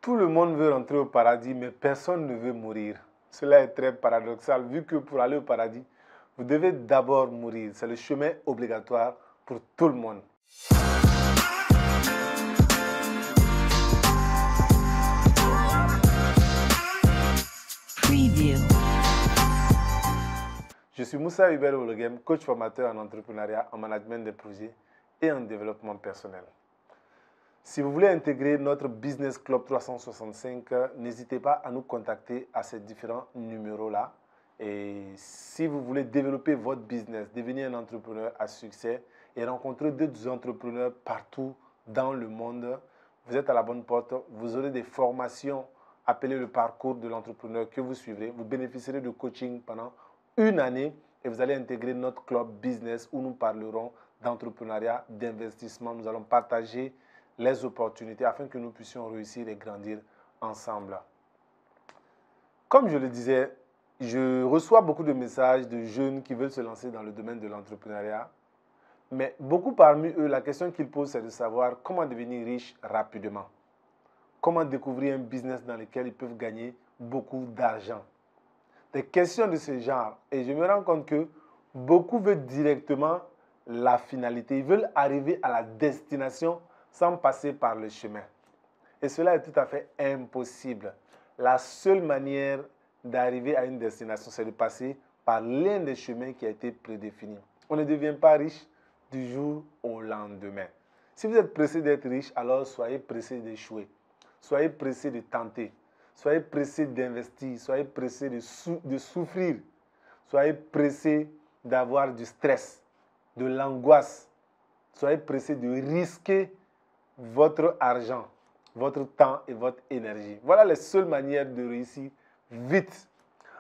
Tout le monde veut rentrer au paradis, mais personne ne veut mourir. Cela est très paradoxal, vu que pour aller au paradis, vous devez d'abord mourir. C'est le chemin obligatoire pour tout le monde. Preview. Je suis Moussa Hubert Ologem, coach formateur en entrepreneuriat, en management de projets et en développement personnel. Si vous voulez intégrer notre Business Club 365, n'hésitez pas à nous contacter à ces différents numéros-là. Et si vous voulez développer votre business, devenir un entrepreneur à succès et rencontrer d'autres entrepreneurs partout dans le monde, vous êtes à la bonne porte. Vous aurez des formations appelées le parcours de l'entrepreneur que vous suivrez. Vous bénéficierez de coaching pendant une année et vous allez intégrer notre club business où nous parlerons d'entrepreneuriat, d'investissement. Nous allons partager les opportunités afin que nous puissions réussir et grandir ensemble. Comme je le disais, je reçois beaucoup de messages de jeunes qui veulent se lancer dans le domaine de l'entrepreneuriat. Mais beaucoup parmi eux, la question qu'ils posent, c'est de savoir comment devenir riche rapidement. Comment découvrir un business dans lequel ils peuvent gagner beaucoup d'argent. Des questions de ce genre. Et je me rends compte que beaucoup veulent directement la finalité. Ils veulent arriver à la destination sans passer par le chemin. Et cela est tout à fait impossible. La seule manière d'arriver à une destination, c'est de passer par l'un des chemins qui a été prédéfini. On ne devient pas riche du jour au lendemain. Si vous êtes pressé d'être riche, alors soyez pressé d'échouer. Soyez pressé de tenter. Soyez pressé d'investir. Soyez pressé de souffrir. Soyez pressé d'avoir du stress, de l'angoisse. Soyez pressé de risquer votre argent, votre temps et votre énergie. Voilà les seules manières de réussir vite.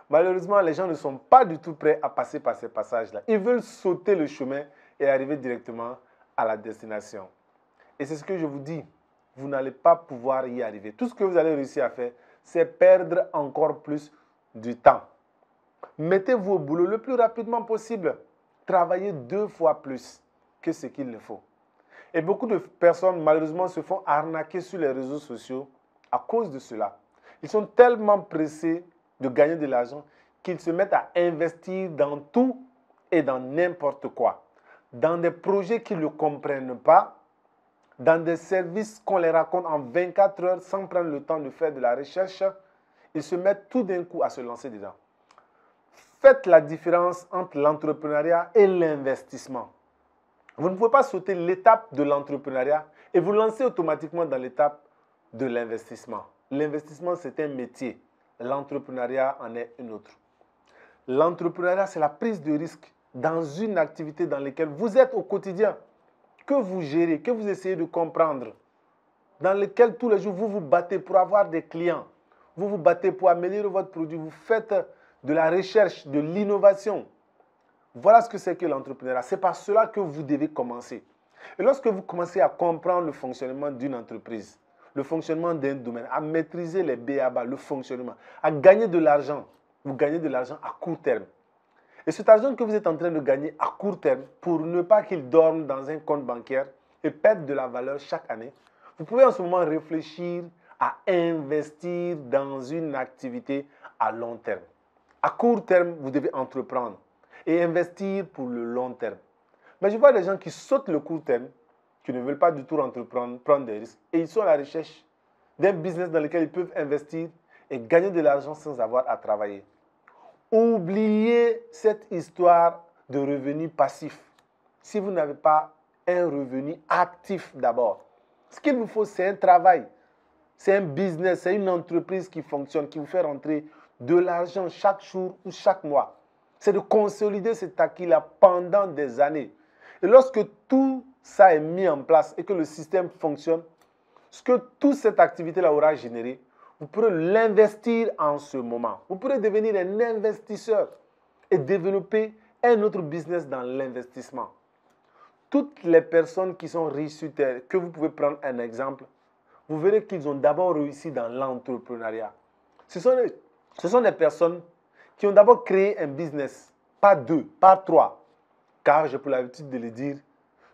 Malheureusement, les gens ne sont pas du tout prêts à passer par ces passages-là. Ils veulent sauter le chemin et arriver directement à la destination. Et c'est ce que je vous dis. Vous n'allez pas pouvoir y arriver. Tout ce que vous allez réussir à faire, c'est perdre encore plus du temps. Mettez-vous au boulot le plus rapidement possible. Travaillez 2 fois plus que ce qu'il ne faut. Et beaucoup de personnes, malheureusement, se font arnaquer sur les réseaux sociaux à cause de cela. Ils sont tellement pressés de gagner de l'argent qu'ils se mettent à investir dans tout et dans n'importe quoi. Dans des projets qu'ils ne comprennent pas, dans des services qu'on les raconte en 24 heures sans prendre le temps de faire de la recherche, ils se mettent tout d'un coup à se lancer dedans. Faites la différence entre l'entrepreneuriat et l'investissement. Vous ne pouvez pas sauter l'étape de l'entrepreneuriat et vous lancer automatiquement dans l'étape de l'investissement. L'investissement, c'est un métier. L'entrepreneuriat en est une autre. L'entrepreneuriat, c'est la prise de risque dans une activité dans laquelle vous êtes au quotidien, que vous gérez, que vous essayez de comprendre, dans laquelle tous les jours vous vous battez pour avoir des clients, vous vous battez pour améliorer votre produit, vous faites de la recherche, de l'innovation. Voilà ce que c'est que l'entrepreneuriat. C'est par cela que vous devez commencer. Et lorsque vous commencez à comprendre le fonctionnement d'une entreprise, le fonctionnement d'un domaine, à maîtriser les b.a.-ba, le fonctionnement, à gagner de l'argent, vous gagnez de l'argent à court terme. Et cet argent que vous êtes en train de gagner à court terme, pour ne pas qu'il dorme dans un compte bancaire et perde de la valeur chaque année, vous pouvez en ce moment réfléchir à investir dans une activité à long terme. À court terme, vous devez entreprendre et investir pour le long terme. Mais je vois des gens qui sautent le court terme, qui ne veulent pas du tout entreprendre, prendre des risques, et ils sont à la recherche d'un business dans lequel ils peuvent investir et gagner de l'argent sans avoir à travailler. Oubliez cette histoire de revenu passif. Si vous n'avez pas un revenu actif d'abord, ce qu'il vous faut, c'est un travail, c'est un business, c'est une entreprise qui fonctionne, qui vous fait rentrer de l'argent chaque jour ou chaque mois. C'est de consolider cet acquis-là pendant des années. Et lorsque tout ça est mis en place et que le système fonctionne, ce que toute cette activité-là aura généré, vous pourrez l'investir en ce moment. Vous pourrez devenir un investisseur et développer un autre business dans l'investissement. Toutes les personnes qui sont riches sur Terre, que vous pouvez prendre un exemple, vous verrez qu'ils ont d'abord réussi dans l'entrepreneuriat. Ce sont des personnes qui ont d'abord créé un business, pas 2, pas 3. Car j'ai pour l'habitude de le dire,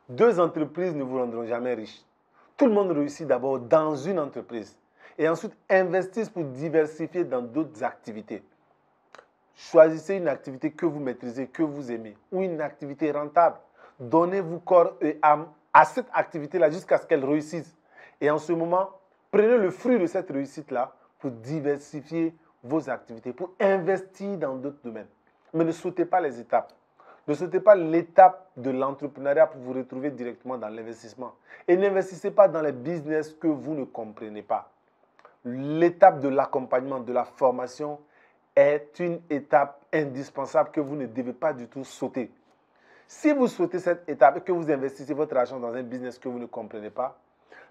2 entreprises ne vous rendront jamais riches. Tout le monde réussit d'abord dans une entreprise. Et ensuite, investissent pour diversifier dans d'autres activités. Choisissez une activité que vous maîtrisez, que vous aimez, ou une activité rentable. Donnez-vous corps et âme à cette activité-là jusqu'à ce qu'elle réussisse. Et en ce moment, prenez le fruit de cette réussite-là pour diversifier vos activités, pour investir dans d'autres domaines. Mais ne sautez pas les étapes. Ne sautez pas l'étape de l'entrepreneuriat pour vous retrouver directement dans l'investissement. Et n'investissez pas dans les business que vous ne comprenez pas. L'étape de l'accompagnement, de la formation est une étape indispensable que vous ne devez pas du tout sauter. Si vous sautez cette étape et que vous investissez votre argent dans un business que vous ne comprenez pas,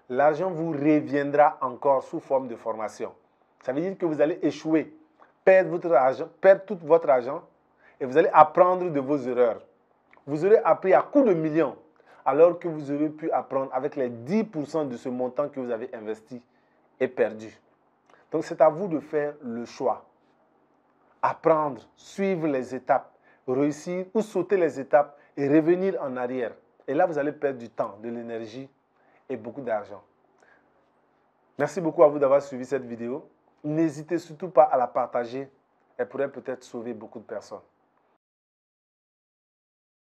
l'argent vous reviendra encore sous forme de formation. Ça veut dire que vous allez échouer, perdre tout votre argent et vous allez apprendre de vos erreurs. Vous aurez appris à coups de millions alors que vous aurez pu apprendre avec les 10% de ce montant que vous avez investi et perdu. Donc c'est à vous de faire le choix. Apprendre, suivre les étapes, réussir ou sauter les étapes et revenir en arrière. Et là, vous allez perdre du temps, de l'énergie et beaucoup d'argent. Merci beaucoup à vous d'avoir suivi cette vidéo. N'hésitez surtout pas à la partager. Elle pourrait peut-être sauver beaucoup de personnes.